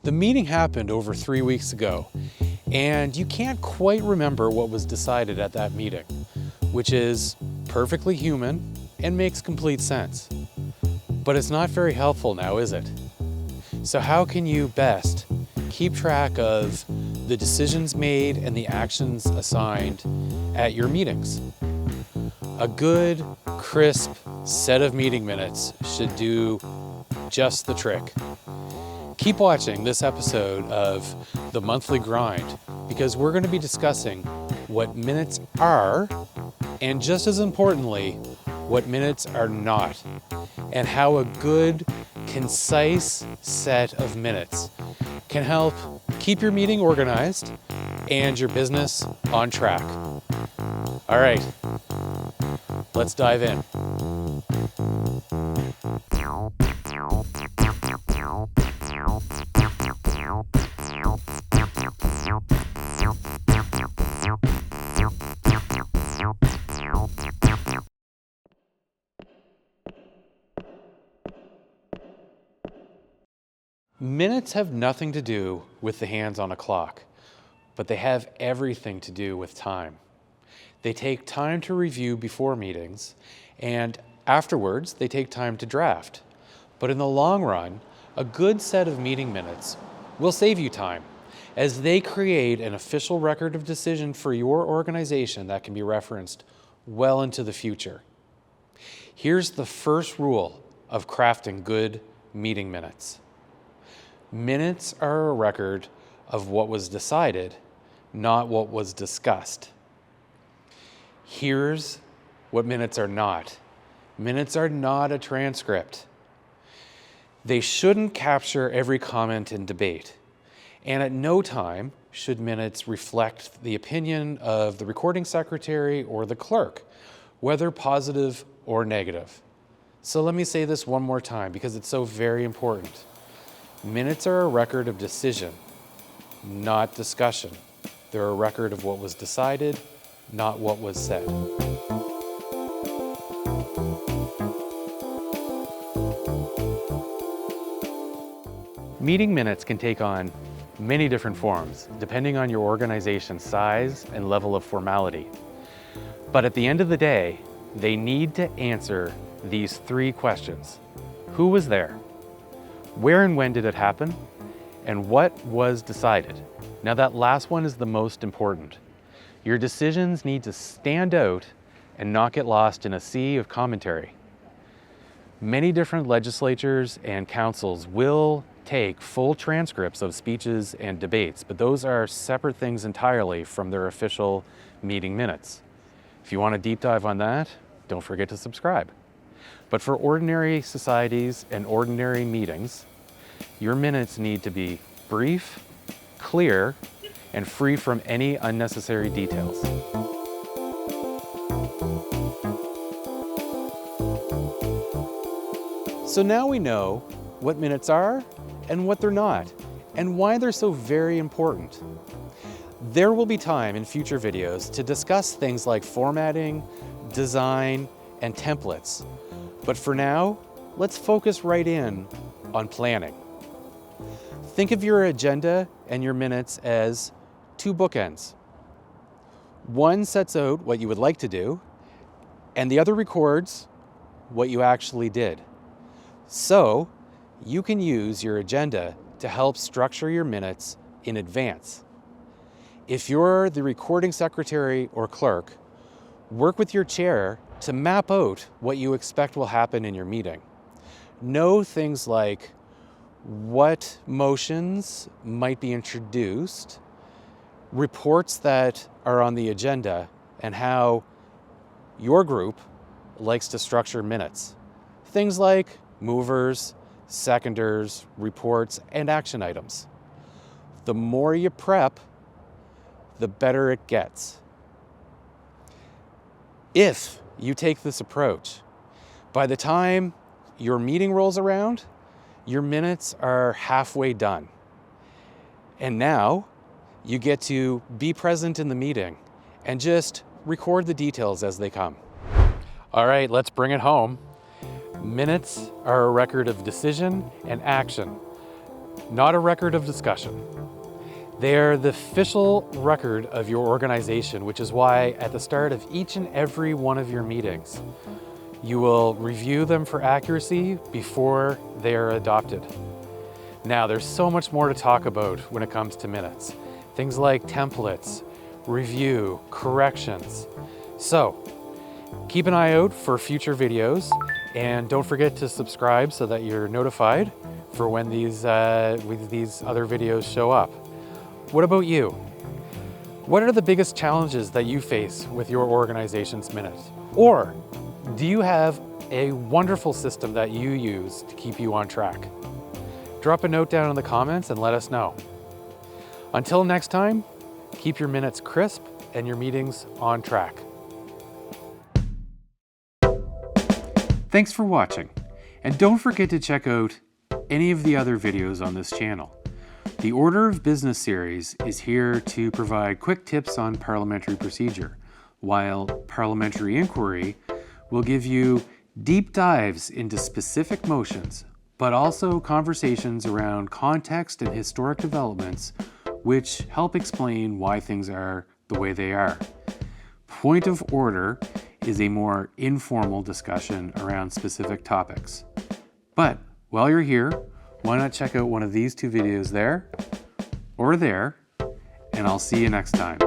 The meeting happened over 3 weeks ago, and you can't quite remember what was decided at that meeting, which is perfectly human and makes complete sense. But it's not very helpful now, is it? So how can you best keep track of the decisions made and the actions assigned at your meetings? A good, crisp set of meeting minutes should do just the trick. Keep watching this episode of The Monthly Grind, because we're going to be discussing what minutes are, and just as importantly, what minutes are not, and how a good, concise set of minutes can help keep your meeting organized and your business on track. All right, let's dive in. Minutes have nothing to do with the hands on a clock, but they have everything to do with time. They take time to review before meetings, and afterwards they take time to draft. But in the long run, a good set of meeting minutes will save you time, as they create an official record of decision for your organization that can be referenced well into the future. Here's the first rule of crafting good meeting minutes. Minutes are a record of what was decided, not what was discussed. Here's what minutes are not. Minutes are not a transcript. They shouldn't capture every comment and debate. And at no time should minutes reflect the opinion of the recording secretary or the clerk, whether positive or negative. So let me say this one more time because it's so very important. Minutes are a record of decision, not discussion. They're a record of what was decided, not what was said. Meeting minutes can take on many different forms, depending on your organization's size and level of formality. But at the end of the day, they need to answer these three questions. Who was there? Where and when did it happen? And what was decided? Now that last one is the most important. Your decisions need to stand out and not get lost in a sea of commentary. Many different legislatures and councils will take full transcripts of speeches and debates, but those are separate things entirely from their official meeting minutes. If you want a deep dive on that, don't forget to subscribe. But for ordinary societies and ordinary meetings, your minutes need to be brief, clear, and free from any unnecessary details. So now we know what minutes are and what they're not, and why they're so very important. There will be time in future videos to discuss things like formatting, design, and templates. But for now, let's focus right in on planning. Think of your agenda and your minutes as two bookends. One sets out what you would like to do, and the other records what you actually did. So, you can use your agenda to help structure your minutes in advance. If you're the recording secretary or clerk, work with your chair to map out what you expect will happen in your meeting. Know things like what motions might be introduced, reports that are on the agenda, and how your group likes to structure minutes. Things like movers, seconders, reports, and action items. The more you prep, the better it gets. If you take this approach, by the time your meeting rolls around, your minutes are halfway done. And now you get to be present in the meeting and just record the details as they come. All right, let's bring it home. Minutes are a record of decision and action, not a record of discussion. They're the official record of your organization, which is why at the start of each and every one of your meetings, you will review them for accuracy before they are adopted. Now, there's so much more to talk about when it comes to minutes. Things like templates, review, corrections. So, keep an eye out for future videos, and don't forget to subscribe so that you're notified for when these other videos show up. What about you? What are the biggest challenges that you face with your organization's minutes? Or do you have a wonderful system that you use to keep you on track? Drop a note down in the comments and let us know. Until next time, keep your minutes crisp and your meetings on track. Thanks for watching, and don't forget to check out any of the other videos on this channel. The Order of Business series is here to provide quick tips on parliamentary procedure, while Parliamentary Inquiry will give you deep dives into specific motions, but also conversations around context and historic developments which help explain why things are the way they are. Point of Order is a more informal discussion around specific topics. But while you're here, why not check out one of these two videos there or there, and I'll see you next time.